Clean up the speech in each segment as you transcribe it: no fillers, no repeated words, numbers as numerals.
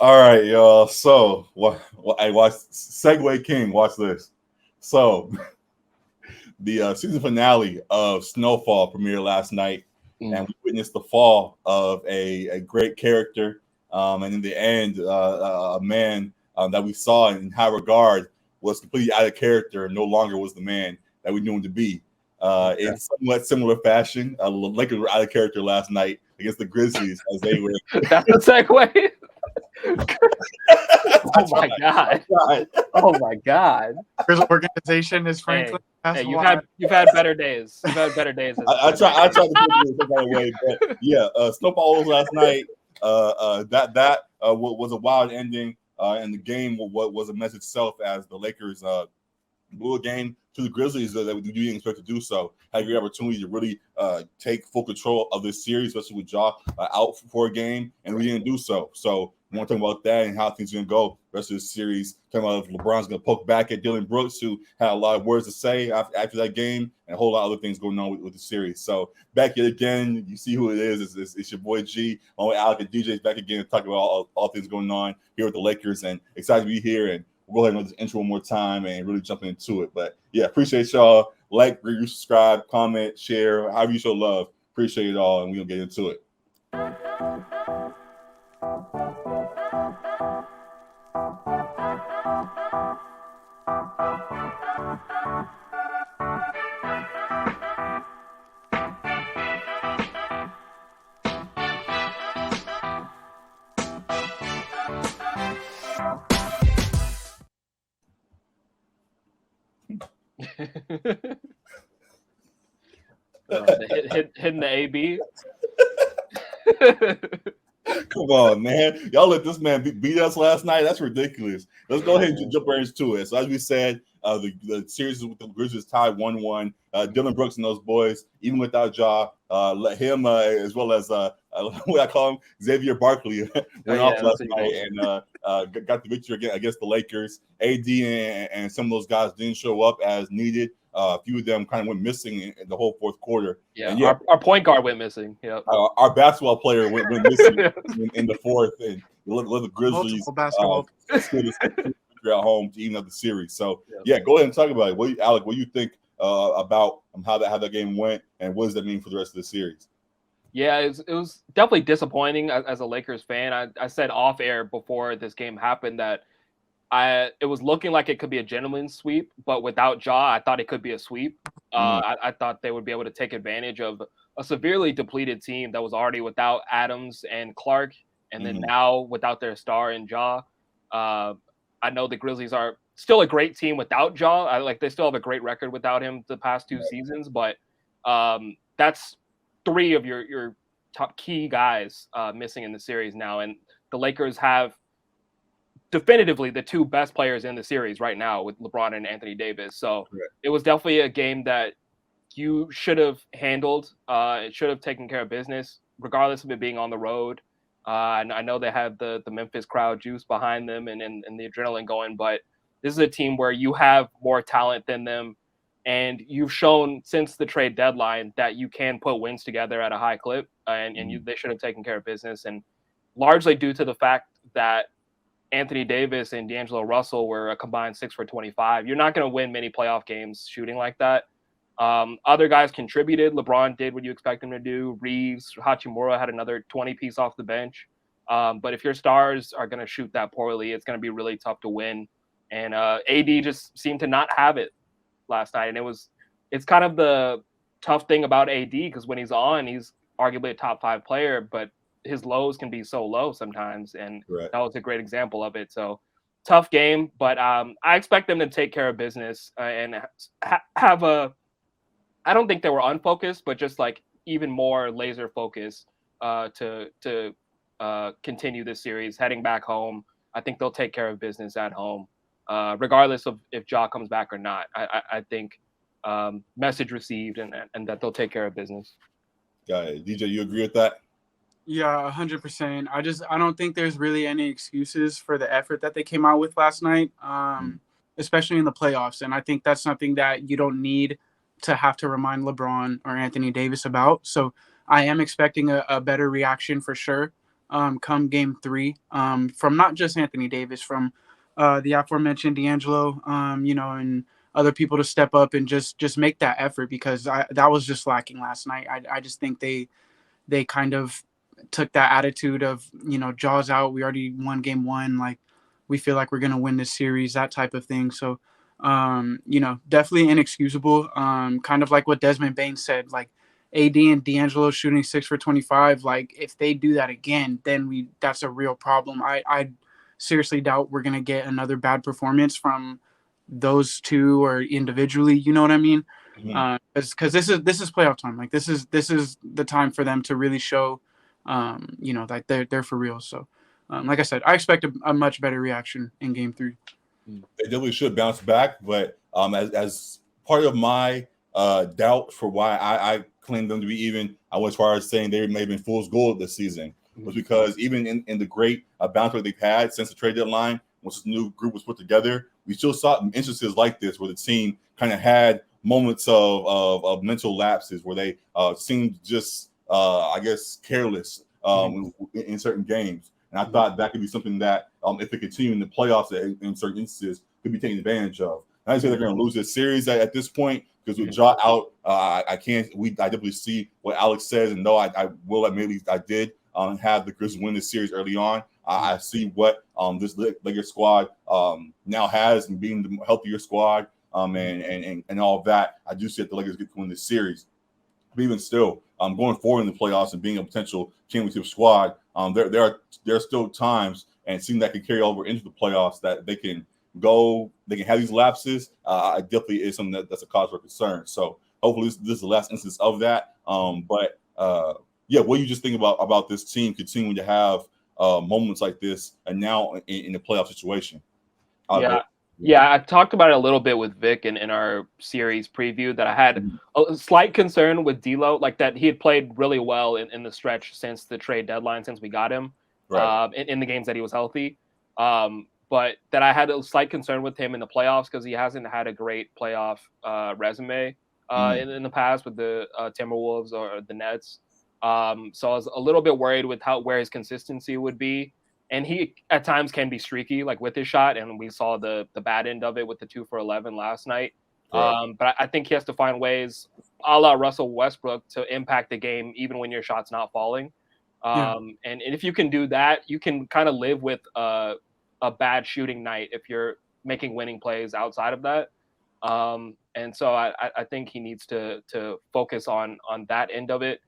All right, y'all. So, I watched SEGWAY King. Watch this. So, the season finale of Snowfall premiered last night, and we witnessed the fall of a great character. And in the end, a man that we saw in high regard was completely out of character and no longer was the man that we knew him to be. In somewhat similar fashion, Lakers were out of character last night against the Grizzlies as they were. That's the segue. Oh my god! Oh my god! His organization is frankly. Hey, you've had better days. You've had better days. I tried to put it some kind of way, but yeah, Snowfall was last night. That was a wild ending, and the game was a message itself as the Lakers blew a game to the Grizzlies that we didn't expect to do so. Had a great opportunity to really take full control of this series, especially with Ja out for a game, and we didn't do so. So we want to talk about that and how things are going to go the rest of the series. Talking about if LeBron's going to poke back at Dillon Brooks, who had a lot of words to say after that game, and a whole lot of other things going on with the series. So back yet again, you see who it is. It's your boy G, along with Alec and DJ's back again to talk about all things going on here with the Lakers, and excited to be here. And we'll go ahead and do this intro one more time and really jump into it. But yeah, appreciate y'all. Like, review, subscribe, comment, share, however you show love. Appreciate it all, and we're going to get into it. Hitting the AB. Come on, man. Y'all let this man beat us last night. That's ridiculous. Let's go ahead and jump right into it. So as we said, the series with the Grizzlies tied 1-1. Dillon Brooks and those boys, even without Ja, let him as well as what I call him, Xavier Barkley, went off last night and got the victory against the Lakers. AD and some of those guys didn't show up as needed. A few of them kind of went missing in the whole fourth quarter. Yeah, and our point guard went missing. Yep. Our basketball player went missing in the fourth, and let the Grizzlies basketball at home to even up the series. So yeah, go ahead and talk about it. Alec, what do you think about how that game went, and what does that mean for the rest of the series? Yeah, it was definitely disappointing as a Lakers fan. I said off air before this game happened that it was looking like it could be a gentleman's sweep, but without Ja, I thought it could be a sweep. I thought they would be able to take advantage of a severely depleted team that was already without Adams and Clark, and then now without their star in Ja. I know the Grizzlies are still a great team without Ja. They still have a great record without him the past two seasons, but that's three of your top key guys missing in the series now, and the Lakers have definitively the two best players in the series right now with LeBron and Anthony Davis. So it was definitely a game that you should have handled. It should have taken care of business, regardless of it being on the road. And I know they have the Memphis crowd juice behind them and the adrenaline going, but this is a team where you have more talent than them. And you've shown since the trade deadline that you can put wins together at a high clip, they should have taken care of business. And largely due to the fact that Anthony Davis and D'Angelo Russell were a combined 6 for 25. You're not going to win many playoff games shooting like that. Other guys contributed. LeBron did what you expect him to do. Reeves, Hachimura had another 20-piece off the bench. But if your stars are going to shoot that poorly, it's going to be really tough to win. And AD just seemed to not have it last night. And it's kind of the tough thing about AD, because when he's on, he's arguably a top 5 player, but his lows can be so low sometimes, and that was a great example of it. So tough game, but I expect them to take care of business and have I don't think they were unfocused, but just like even more laser focus to continue this series heading back home. I think they'll take care of business at home, regardless of if Ja comes back or not. I think message received and that they'll take care of business. Got it. DJ, you agree with that? Yeah, 100%. I don't think there's really any excuses for the effort that they came out with last night, especially in the playoffs. And I think that's something that you don't need to have to remind LeBron or Anthony Davis about. So I am expecting a better reaction for sure. come game 3 from not just Anthony Davis, from the aforementioned D'Angelo, and other people to step up and just make that effort, because that was just lacking last night. I just think they kind of took that attitude of, jaws out. We already won game 1. Like, we feel like we're going to win this series, that type of thing. So, definitely inexcusable. Kind of like what Desmond Bain said, like AD and D'Angelo shooting 6 for 25. Like, if they do that again, then that's a real problem. I seriously doubt we're going to get another bad performance from those two or individually. You know what I mean? Because this is playoff time. Like, this is the time for them to really show, that they're for real. So, like I said, I expect a much better reaction in game 3. They definitely should bounce back, but as part of my doubt for why I claim them to be even, I went as far as saying they may have been fool's gold this season, was because even in the great bounce rate they've had since the trade deadline, once this new group was put together, we still saw instances like this where the team kind of had moments of mental lapses where they seemed just, I guess, careless in certain games. And I thought that could be something that, if it continued in the playoffs in certain instances, could be taken advantage of. And I say they're going to lose this series at this point, because with Ja out, I definitely see what Alex says, and though I will admit I did have the Grizzlies win this series early on. I see what this Lakers squad now has, and being the healthier squad, and all of that. I do see that the Lakers get to win this series. But even still, going forward in the playoffs and being a potential championship squad, there are still times, and it seems that can carry over into the playoffs, that they can have these lapses. I definitely is something that's a cause for concern. So hopefully this is the last instance of that. But what do you just think about this team continuing to have moments like this, and now in the playoff situation? Yeah, I talked about it a little bit with Vic in our series preview, that I had a slight concern with D'Lo, like that he had played really well in the stretch since the trade deadline, since we got him, in the games that he was healthy. But that I had a slight concern with him in the playoffs, because he hasn't had a great playoff resume in the past with the Timberwolves or the Nets. So I was a little bit worried with where his consistency would be. And he at times can be streaky, like with his shot, and we saw the bad end of it with the 2 for 11 last night. But I think he has to find ways, a la Russell Westbrook, to impact the game even when your shot's not falling. And if you can do that, you can kind of live with a bad shooting night if you're making winning plays outside of that. And so I think he needs to focus on that end of it.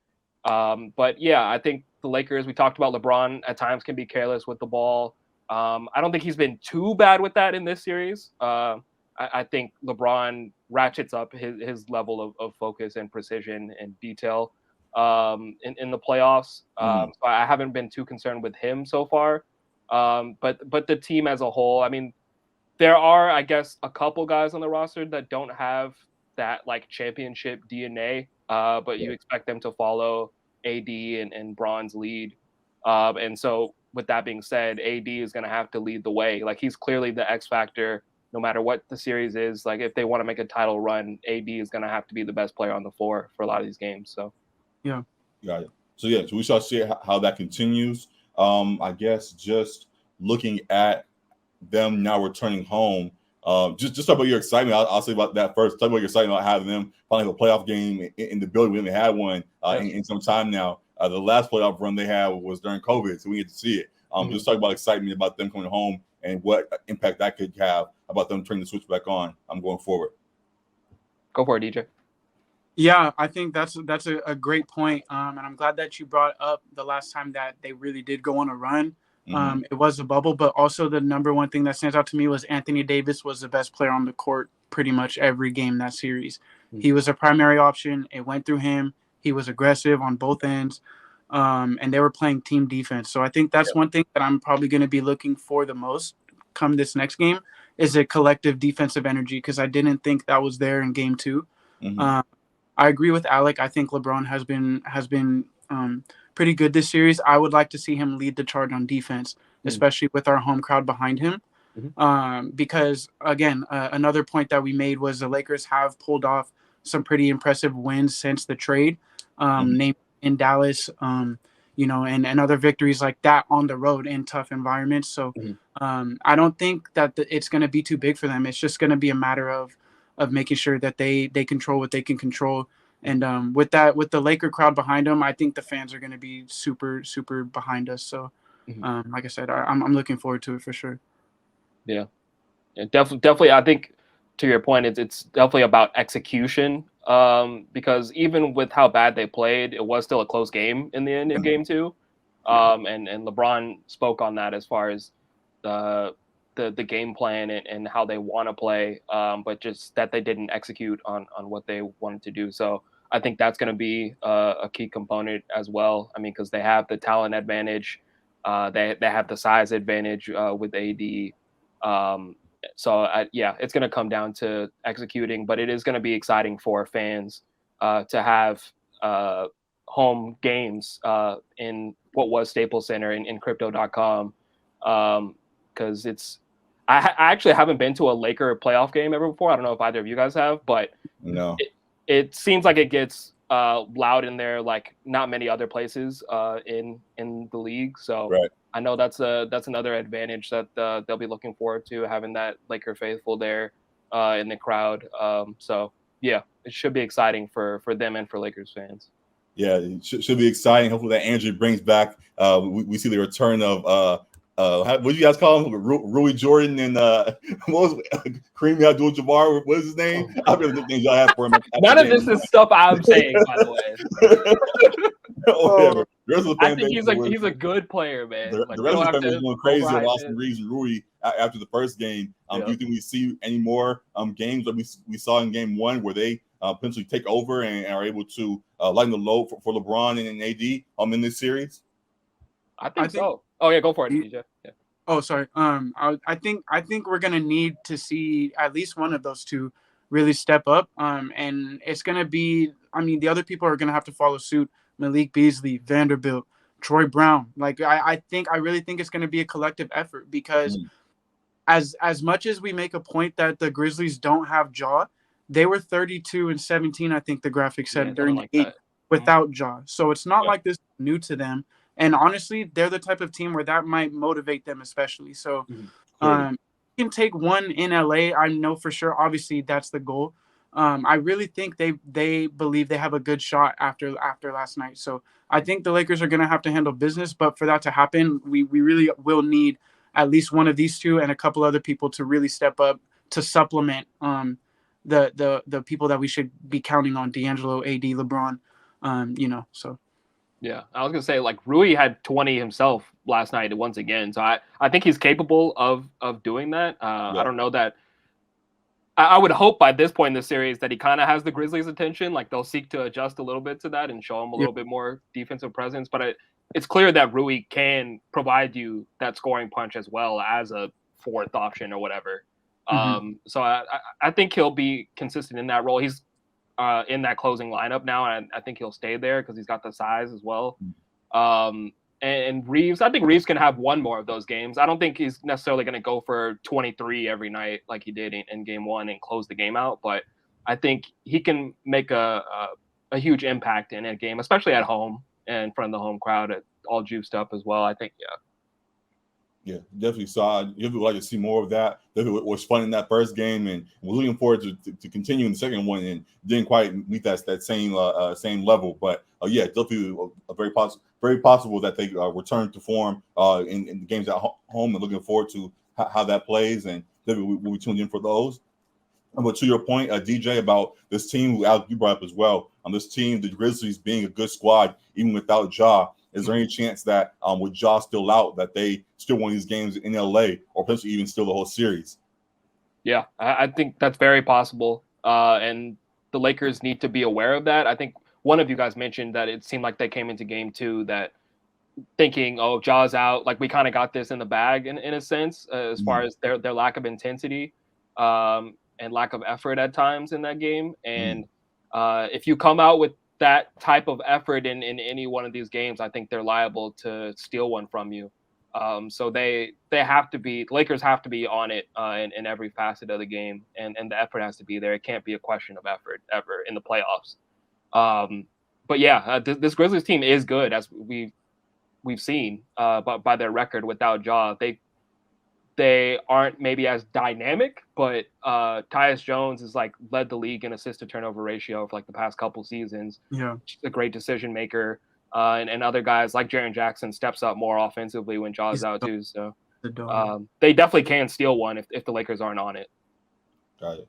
But yeah, I think the Lakers, we talked about LeBron at times can be careless with the ball. I don't think he's been too bad with that in this series. I think LeBron ratchets up his level of focus and precision and detail in the playoffs. So I haven't been too concerned with him so far. But the team as a whole, I mean, there are, I guess, a couple guys on the roster that don't have that like championship DNA, but you expect them to follow AD and Bron's lead. And so with that being said, AD is going to have to lead the way. Like, he's clearly the X factor, no matter what the series is. Like, if they want to make a title run, AD is going to have to be the best player on the floor for a lot of these games. So, yeah. Got it. So we shall see how that continues. I guess just looking at them now returning home, just talk about your excitement. I'll say about that first. Talk about your excitement about having them finally have a playoff game in the building. We haven't had one in some time now. The last playoff run they had was during COVID, so we get to see it. Just talk about excitement about them coming home and what impact that could have about them turning the switch back on. I'm going forward. Go for it, DJ. Yeah, I think that's a great point. And I'm glad that you brought up the last time that they really did go on a run. It was a bubble, but also the number one thing that stands out to me was Anthony Davis was the best player on the court pretty much every game that series. He was a primary option. It went through him. He was aggressive on both ends, and they were playing team defense. So I think that's one thing that I'm probably going to be looking for the most come this next game is a collective defensive energy, because I didn't think that was there in game 2. I agree with Alec. I think LeBron has been pretty good this series. I would like to see him lead the charge on defense, especially with our home crowd behind him. Because, again, another point that we made was the Lakers have pulled off some pretty impressive wins since the trade, named in Dallas, and other victories like that on the road in tough environments. So I don't think that it's going to be too big for them. It's just going to be a matter of making sure that they control what they can control. And with the Laker crowd behind them, I think the fans are going to be super, super behind us. So, like I said, I'm looking forward to it for sure. Yeah, definitely. I think to your point, it's definitely about execution. Because even with how bad they played, it was still a close game in the end of game 2. And LeBron spoke on that as far as the game plan and how they want to play, but just that they didn't execute on what they wanted to do. So I think that's going to be a key component as well. I mean, because they have the talent advantage, they have the size advantage with AD. So it's going to come down to executing, but it is going to be exciting for fans to have home games in what was Staples Center in Crypto.com, because I actually haven't been to a Laker playoff game ever before. I don't know if either of you guys have, but no, it seems like it gets loud in there like not many other places in the league. So right. I know that's another advantage that they'll be looking forward to, having that Laker faithful there in the crowd. So yeah, it should be exciting for them and for Lakers fans. Yeah, it should be exciting. Hopefully that Andrew brings back. We see the return of what do you guys call him? Rui Jordan and what was Kareem Abdul-Jabbar? What is his name? I forget the nicknames y'all have for him. None of this is stuff I'm saying, by the way. Whatever. I think he's a good player, man. The rest of the family was going crazy on Austin Reeves and Rui after the first game. Do you think we see any more games that we saw in game 1 where they potentially take over and are able to lighten the load for LeBron and AD in this series? I think so. Oh yeah, go for it, DJ. Yeah. Oh, sorry. I think we're gonna need to see at least one of those two really step up. And it's gonna be. I mean, the other people are gonna have to follow suit. Malik Beasley, Vanderbilt, Troy Brown. Like I really think it's gonna be a collective effort because as much as we make a point that the Grizzlies don't have Ja, they were 32-17. I think the graphic said during the game without Ja. So it's not like this is new to them. And honestly, they're the type of team where that might motivate them, especially. So you can take one in LA. I know for sure. Obviously, that's the goal. I really think they believe they have a good shot after last night. So I think the Lakers are going to have to handle business. But for that to happen, we really will need at least one of these two and a couple other people to really step up to supplement the people that we should be counting on: D'Angelo, AD, LeBron. So. Yeah, I was gonna say like Rui had 20 himself last night once again, so I think he's capable of doing that. I don't know that. I would hope by this point in the series that he kind of has the Grizzlies' attention. Like they'll seek to adjust a little bit to that and show him a little bit more defensive presence. But it's clear that Rui can provide you that scoring punch as well as a fourth option or whatever. So I think he'll be consistent in that role. He's in that closing lineup now, and I think he'll stay there because he's got the size as well. And Reeves, I think Reeves can have one more of those games. I don't think he's necessarily going to go for 23 every night like he did in game 1 and close the game out, but I think he can make a huge impact in a game, especially at home and in front of the home crowd, all juiced up as well. I think, Yeah, definitely. So I would like to see more of that. Definitely was fun in that first game, and we're looking forward to continuing the second one. And didn't quite meet that same level, but definitely very possible that they return to form in the games at home. And looking forward to how that plays, and definitely we'll be tuned in for those. But to your point, DJ, about this team, who Alex, you brought up as well, on this team, the Grizzlies being a good squad even without Ja. Is there any chance that with Ja still out, that they still win these games in LA or potentially even still the whole series? Yeah, I think that's very possible. And the Lakers need to be aware of that. I think one of you guys mentioned that it seemed like they came into game 2 that thinking, oh, Ja's out, like we kind of got this in the bag in a sense, as far as their lack of intensity and lack of effort at times in that game. And if you come out with that type of effort in any one of these games, I think they're liable to steal one from you. So they have to be, the Lakers have to be on it in every facet of the game, and the effort has to be there. It can't be a question of effort ever in the playoffs. But yeah, this Grizzlies team is good, as we we've seen by their record without Ja. They aren't maybe as dynamic, but Tyus Jones has like led the league in assist to turnover ratio for like the past couple seasons. Yeah, a great decision maker, and other guys like Jaren Jackson steps up more offensively when Ja's out too. So they definitely can steal one if the Lakers aren't on it. Got it.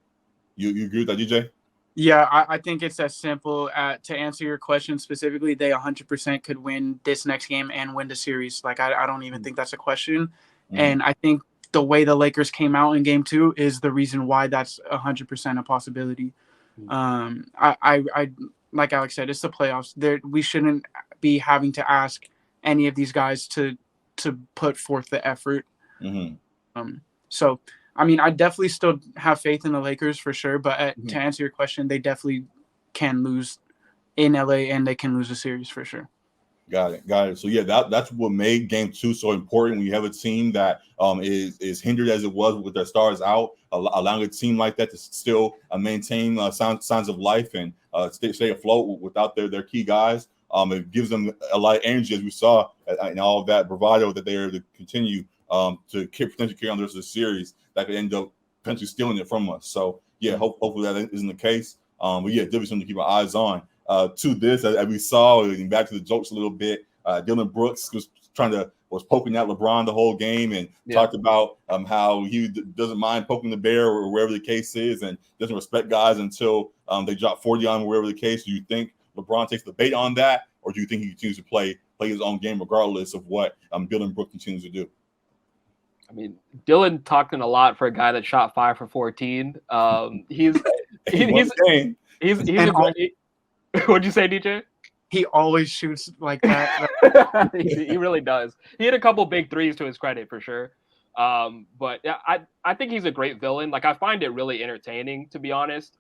You agree with that, DJ? Yeah, I think it's as simple. To answer your question specifically, they 100% could win this next game and win the series. Like I don't even think that's a question. And I think the way the Lakers came out in game 2 is the reason why that's 100% a possibility. I like Alex said, it's the playoffs. We shouldn't be having to ask any of these guys to put forth the effort. So, I mean, I definitely still have faith in the Lakers for sure. But to answer your question, they definitely can lose in LA and they can lose a series for sure. Got it. So yeah, that's what made game 2 so important. When you have a team that is hindered as it was with their stars out, allowing a team like that to still maintain signs of life and stay afloat without their key guys. It gives them a lot of energy, as we saw, and all of that bravado that they're able to continue to potentially carry on the rest of the series that could end up potentially stealing it from us. So yeah, hopefully that isn't the case. But yeah, definitely something to keep our eyes on. To this, as we saw, and back to the jokes a little bit, Dillon Brooks was poking at LeBron the whole game and talked about how he doesn't mind poking the bear or wherever the case is and doesn't respect guys until they drop 40 on him, wherever the case. Do you think LeBron takes the bait on that, or do you think he continues to play his own game regardless of what Dillon Brooks continues to do? I mean, Dillon talking a lot for a guy that shot 5 for 14. He's a great. What'd you say, DJ? He always shoots like that. He really does. He hit a couple big threes to his credit for sure. But yeah, I think he's a great villain. Like, I find it really entertaining, to be honest.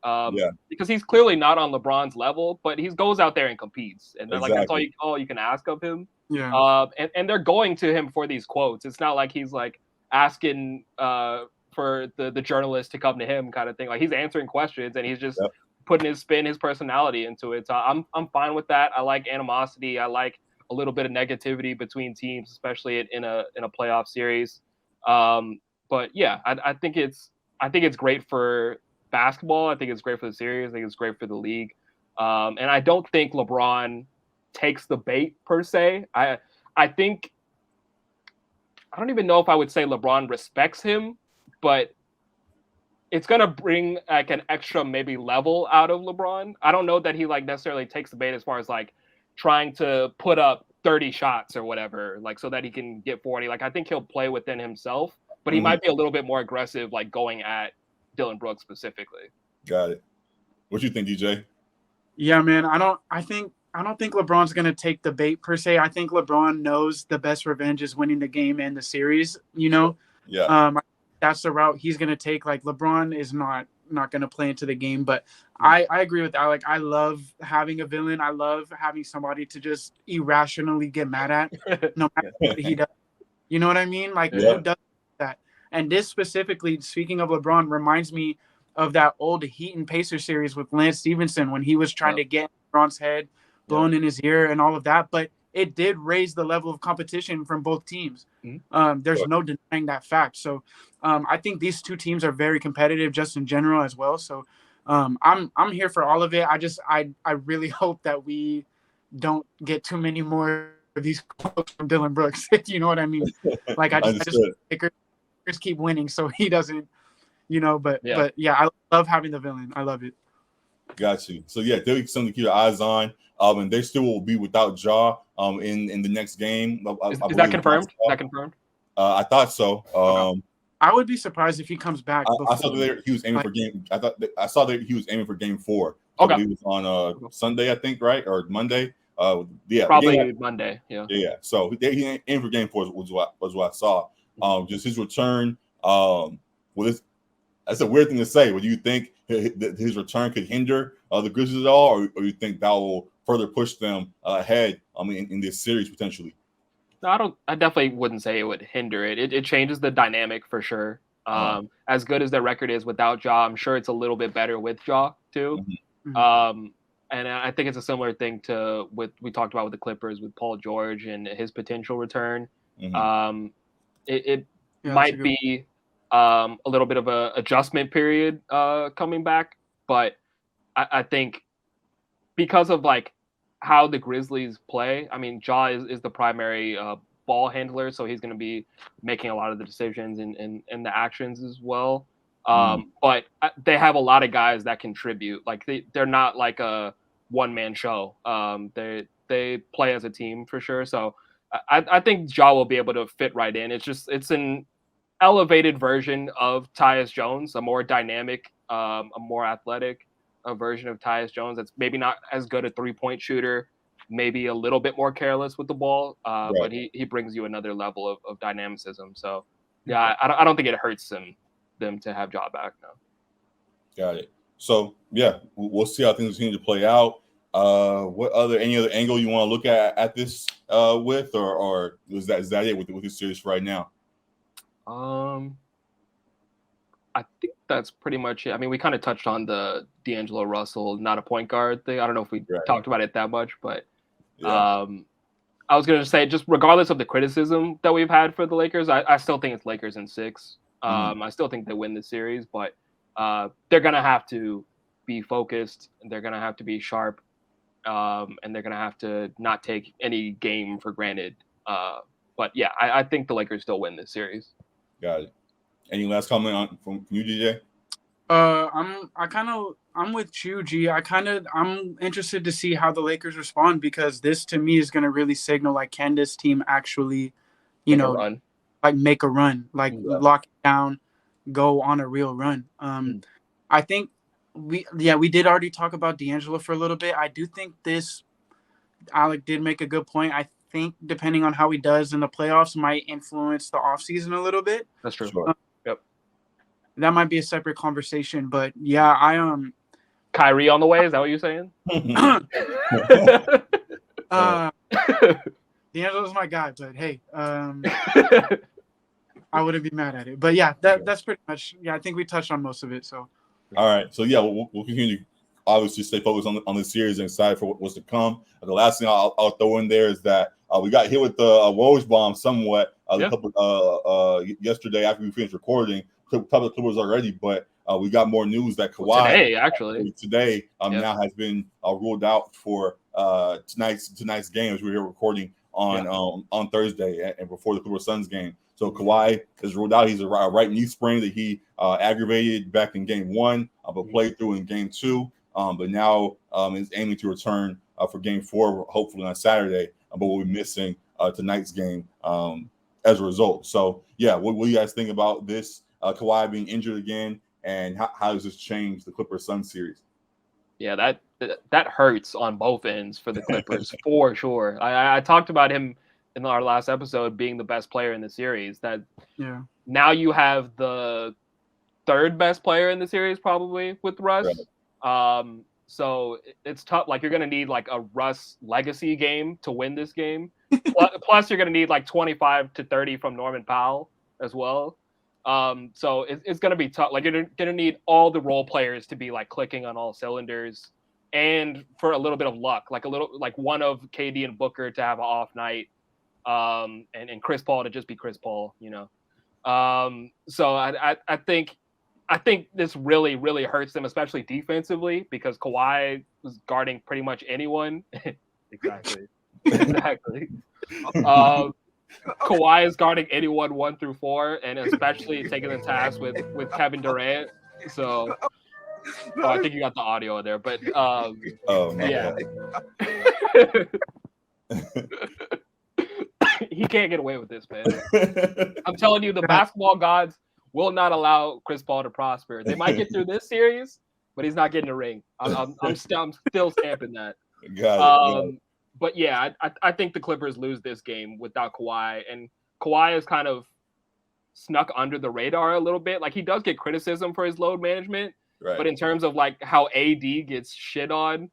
Because he's clearly not on LeBron's level, but he goes out there and competes, and like that's all you can ask of him. Yeah. And they're going to him for these quotes. It's not like he's like asking for the journalist to come to him kind of thing. Like, he's answering questions and he's just putting his spin, his personality into it. So I'm fine with that. I like animosity. I like a little bit of negativity between teams, especially in a playoff series. But yeah, I think it's great for basketball. I think it's great for the series. I think it's great for the league. And I don't think LeBron takes the bait per se. I think I don't even know if I would say LeBron respects him, but it's gonna bring like an extra maybe level out of LeBron. I don't know that he like necessarily takes the bait as far as like trying to put up 30 shots or whatever, like so that he can get 40. Like, I think he'll play within himself, but he might be a little bit more aggressive, like going at Dillon Brooks specifically. Got it. What you think, DJ? Yeah, man. I don't think LeBron's gonna take the bait per se. I think LeBron knows the best revenge is winning the game and the series. You know. Yeah. That's the route he's going to take. Like, LeBron is not going to play into the game, but I agree with Alec. I love having a villain. I love having somebody to just irrationally get mad at, no matter what he does. You know what I mean? Like, who does that? And this specifically, speaking of LeBron, reminds me of that old Heat and Pacers series with Lance Stevenson when he was trying to get LeBron's head blown in his ear and all of that. But it did raise the level of competition from both teams. There's no denying that fact. So I think these two teams are very competitive just in general as well. So I'm here for all of it. I really hope that we don't get too many more of these quotes from Dillon Brooks. You know what I mean? Like, I just Lakers keep winning so he doesn't, you know, but yeah, I love having the villain. I love it. Got you. So yeah, there'll be something to keep your eyes on. And they still will be without Ja in the next game. Is that confirmed? Is that confirmed? I thought so. I would be surprised if he comes back. I saw that he was aiming for game. I saw that he was aiming for game 4. So he was on Sunday, I think, right, or Monday. Probably Monday. Yeah. Yeah. So he aimed for game 4 was what I saw. Just his return. That's a weird thing to say. Would you think that his return could hinder the Grizzlies at all, or you think that will further push them ahead in this series potentially? No, I definitely wouldn't say it would hinder it. It changes the dynamic for sure. As good as their record is without Ja, I'm sure it's a little bit better with Ja too. And I think it's a similar thing to what we talked about with the Clippers with Paul George and his potential return. Mhm. It might be a little bit of a adjustment period coming back, but I think because of like how the Grizzlies play, I mean, Ja is the primary ball handler, so he's going to be making a lot of the decisions and the actions as well. But they have a lot of guys that contribute. Like they're not like a one-man show. They play as a team for sure. So I think Ja will be able to fit right in. It's an elevated version of Tyus Jones, a more dynamic, a more athletic version of Tyus Jones. That's maybe not as good a 3-point shooter, maybe a little bit more careless with the ball, but he brings you another level of dynamicism. So yeah, I don't think it hurts them to have Ja back now. Got it. So yeah, we'll see how things continue to play out. Any other angle you want to look at this with, or is that it with this series right now? I think that's pretty much it. I mean, we kind of touched on the D'Angelo Russell, not a point guard thing. I don't know if we talked about it that much, but I was going to say, just regardless of the criticism that we've had for the Lakers, I still think it's Lakers in 6. I still think they win the series, but they're going to have to be focused. They're going to have to be sharp, and they're going to have to not take any game for granted. But yeah, I think the Lakers still win this series. Got it. Any last comment from you, DJ? I'm with you, G. I'm interested to see how the Lakers respond, because this to me is going to really signal, like, can this team actually, make a run, like lock it down, go on a real run. I think we did already talk about D'Angelo for a little bit. I do think Alec did make a good point. I think depending on how he does in the playoffs might influence the offseason a little bit. That's true. Yep. That might be a separate conversation, but yeah, Kyrie on the way, is that what you're saying? D'Angelo's my guy, but hey, I wouldn't be mad at it. But yeah, that's pretty much, I think we touched on most of it. So all right. So yeah, we'll continue to obviously stay focused on the series and excited for what's to come. The last thing I'll throw in there is that we got hit with the WOJBOMB somewhat yesterday after we finished recording. Couple of Clippers already, but we got more news that Kawhi today now has been ruled out for tonight's game, as we're here recording on Thursday and before the Clippers Suns game. So Kawhi is ruled out. He's a right knee sprain that he aggravated back in game 1, but played through in game 2. But now is aiming to return for game 4, hopefully on Saturday. But we'll be missing tonight's game as a result. So yeah, what do you guys think about this? Kawhi being injured again, and how does this change the Clippers-Suns series? Yeah, that hurts on both ends for the Clippers for sure. I talked about him in our last episode being the best player in the series. Now you have the 3rd best player in the series probably with Russ. Right. So it's tough. Like, you're gonna need like a Russ legacy game to win this game. Plus you're gonna need like 25 to 30 from Norman Powell as well. So it's going to be tough. Like, you're going to need all the role players to be like clicking on all cylinders, and for a little bit of luck, like one of KD and Booker to have an off night, and Chris Paul to just be Chris Paul, So I think this really, really hurts them, especially defensively, because Kawhi was guarding pretty much anyone. Exactly. Kawhi is guarding anyone 1 through 4, and especially taking the task with Kevin Durant. So I think you got the audio there, but yeah. He can't get away with this, man. I'm telling you, the basketball gods will not allow Chris Paul to prosper. They might get through this series, but he's not getting a ring. I'm still stamping that. Got it. But yeah, I think the Clippers lose this game without Kawhi, and Kawhi is kind of snuck under the radar a little bit. Like, he does get criticism for his load management, but in terms of like how AD gets shit on,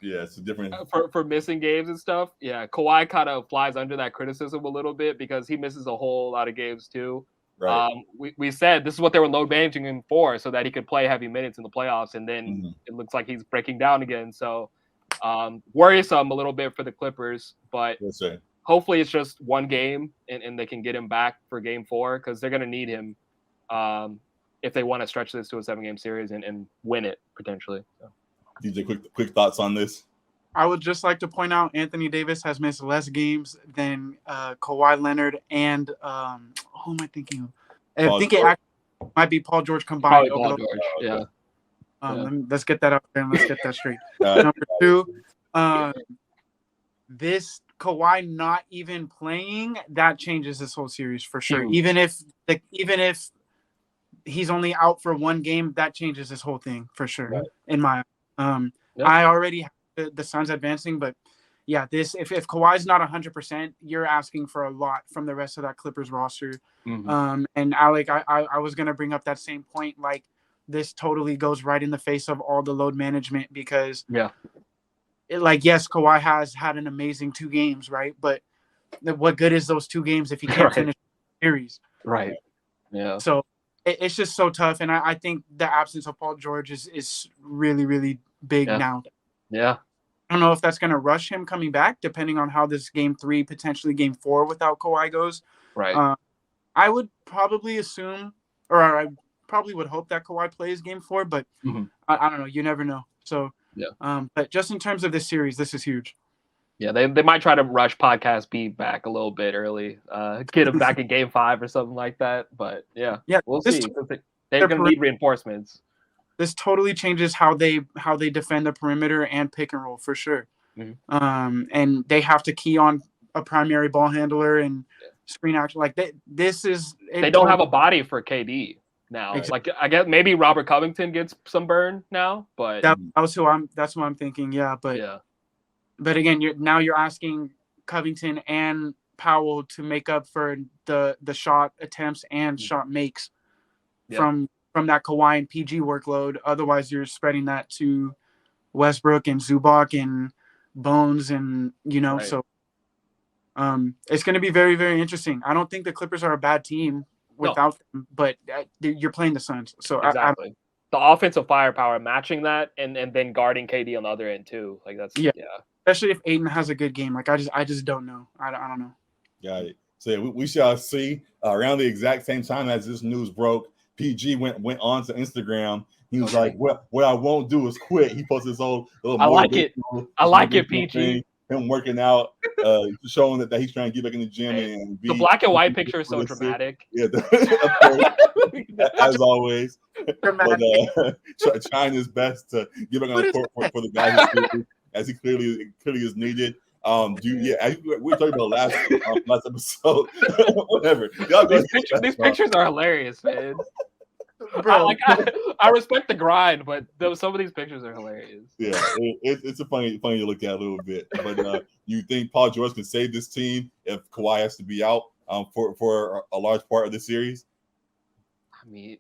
it's a different for missing games and stuff. Yeah, Kawhi kind of flies under that criticism a little bit because he misses a whole lot of games too. Right. We said this is what they were load managing him for, so that he could play heavy minutes in the playoffs, and then it looks like he's breaking down again. So worrisome a little bit for the Clippers, but hopefully it's just one game and they can get him back for game 4 because they're going to need him if they want to stretch this to a 7-game series and win it potentially. So. DJ, quick thoughts on this? I would just like to point out Anthony Davis has missed less games than Kawhi Leonard and who am I thinking of? I think it actually might be Paul George combined. Paul George, yeah. Let's get that out there and let's get that straight. Number 2, this Kawhi not even playing, that changes this whole series for sure. Even if he's only out for one game, that changes this whole thing for sure. Right. In my I already have the Suns advancing, but yeah, this if Kawhi's not 100%, you're asking for a lot from the rest of that Clippers roster. And Alec, I was gonna bring up that same point. Like, this totally goes right in the face of all the load management because yes, Kawhi has had an amazing 2 games, right? But what good is those 2 games if he can't finish the series? Right. Yeah. So it's just so tough, and I think the absence of Paul George is really, really big now. Yeah. I don't know if that's going to rush him coming back, depending on how this game 3, potentially game 4 without Kawhi goes. Right. I would probably assume, or I probably would hope that Kawhi plays game 4, but I don't know. You never know. So, but just in terms of this series, this is huge. Yeah, they might try to rush Podcast B back a little bit early, get him back in game 5 or something like that. But yeah, we'll see. They're going to need reinforcements. This totally changes how they defend the perimeter and pick and roll for sure. And they have to key on a primary ball handler and screen action. Like they don't have a body for KD now. Exactly. Like, I guess maybe Robert Covington gets some burn now, but that's what I'm thinking. Yeah, but again, you're asking Covington and Powell to make up for the shot attempts and shot makes from that Kawhi and PG workload. Otherwise, you're spreading that to Westbrook and Zubac and Bones, and so it's going to be very, very interesting. I don't think the Clippers are a bad team without them, but you're playing the Suns, so exactly. The offensive firepower matching that, and then guarding KD on the other end too. Like that's especially if Aiden has a good game. Like I just don't know. I don't know. Got it. So we shall see. Around the exact same time as this news broke, PG went on to Instagram. He was like, "What I won't do is quit." He posted his old little. I like it, PG. Thing, him working out, showing that he's trying to get back in the gym and the black and white picture is so dramatic. Yeah, as always. But, trying his best to get back on the court for the guys as he clearly is needed. We were talking about last episode. Whatever. These pictures are hilarious, man. Bro, I respect the grind, but some of these pictures are hilarious. Yeah, it's a funny to look at a little bit. But you think Paul George can save this team if Kawhi has to be out for a large part of the series? I mean,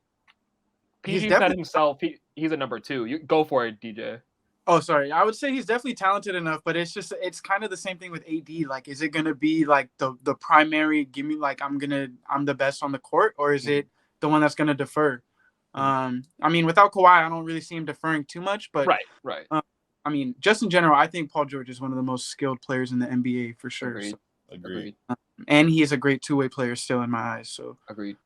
PG said himself he's a number 2. You go for it, DJ. Oh, sorry. I would say he's definitely talented enough, but it's kind of the same thing with AD. Like, is it gonna be like the primary? Give me like I'm the best on the court, or is it the one that's gonna defer? I mean, without Kawhi, I don't really see him deferring too much, but right. I mean, just in general, I think Paul George is one of the most skilled players in the NBA for sure. Agreed. And he is a great 2-way player still in my eyes. So agreed.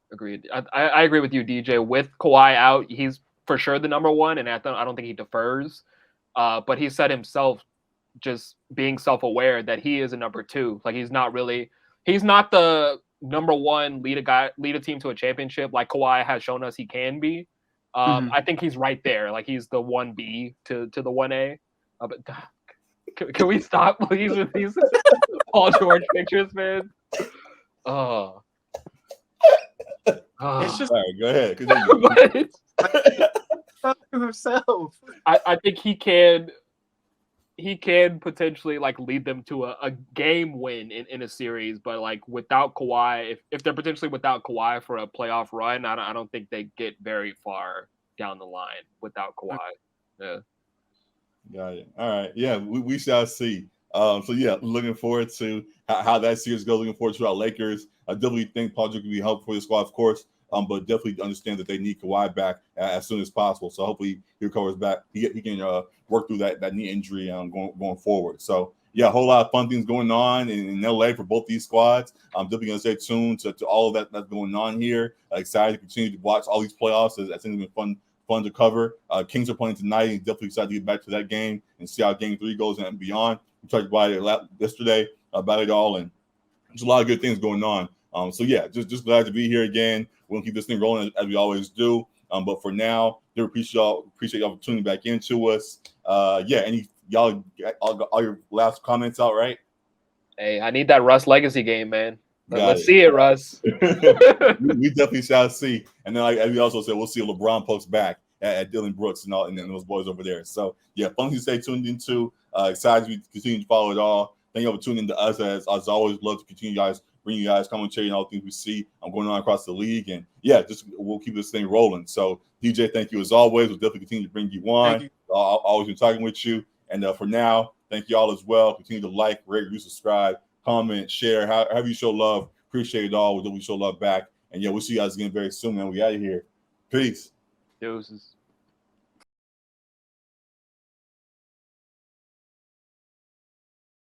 I agree with you, DJ. With Kawhi out, he's for sure the number 1, and I don't think he defers. But he said himself, just being self-aware, that he is a number 2. Like he's not the number 1 lead a team to a championship like Kawhi has shown us he can be. I think he's right there. Like he's the 1B to the 1A. But can we stop please with these Paul George pictures, man? It's just all right, go ahead. Himself. I think he can potentially like lead them to a game win in a series, but like without Kawhi, if they're potentially without Kawhi for a playoff run, I don't think they get very far down the line without Kawhi. Yeah. Got it. All right. Yeah, we shall see. So yeah, looking forward to how that series goes. Looking forward to our Lakers I definitely think Paul George will be helpful for the squad, of course. But definitely understand that they need Kawhi back as soon as possible. So hopefully he recovers back. He can work through that knee injury going forward. So yeah, a whole lot of fun things going on in LA for both these squads. I'm definitely gonna stay tuned to all of that's going on here. Excited to continue to watch all these playoffs. I think it's been fun to cover. Kings are playing tonight, and definitely excited to get back to that game and see how Game 3 goes and beyond. We talked about it yesterday about it all, and there's a lot of good things going on. So yeah, just glad to be here again. We'll keep this thing rolling as we always do. But for now, we appreciate y'all tuning back into us. Yeah, y'all all your last comments out, right? Hey, I need that Russ legacy game, man. Let's it. see it, Russ. we definitely shall see. And then, as we also said, we'll see a LeBron post back at Dillon Brooks and those boys over there. So yeah, fun to stay tuned into. Excited to continue to follow it all. Thank you for tuning in to us. As always, love to continue bring you guys commentary and all the things we see going on across the league. And yeah, we'll keep this thing rolling. So DJ, thank you as always. We'll definitely continue to bring you on. I'll always be talking with you. And for now, thank you all as well. Continue to like, rate, review, subscribe, comment, share, however you show love. Appreciate it all. We'll show love back. And yeah, we'll see you guys again very soon, man. We out of here. Peace. Deuces.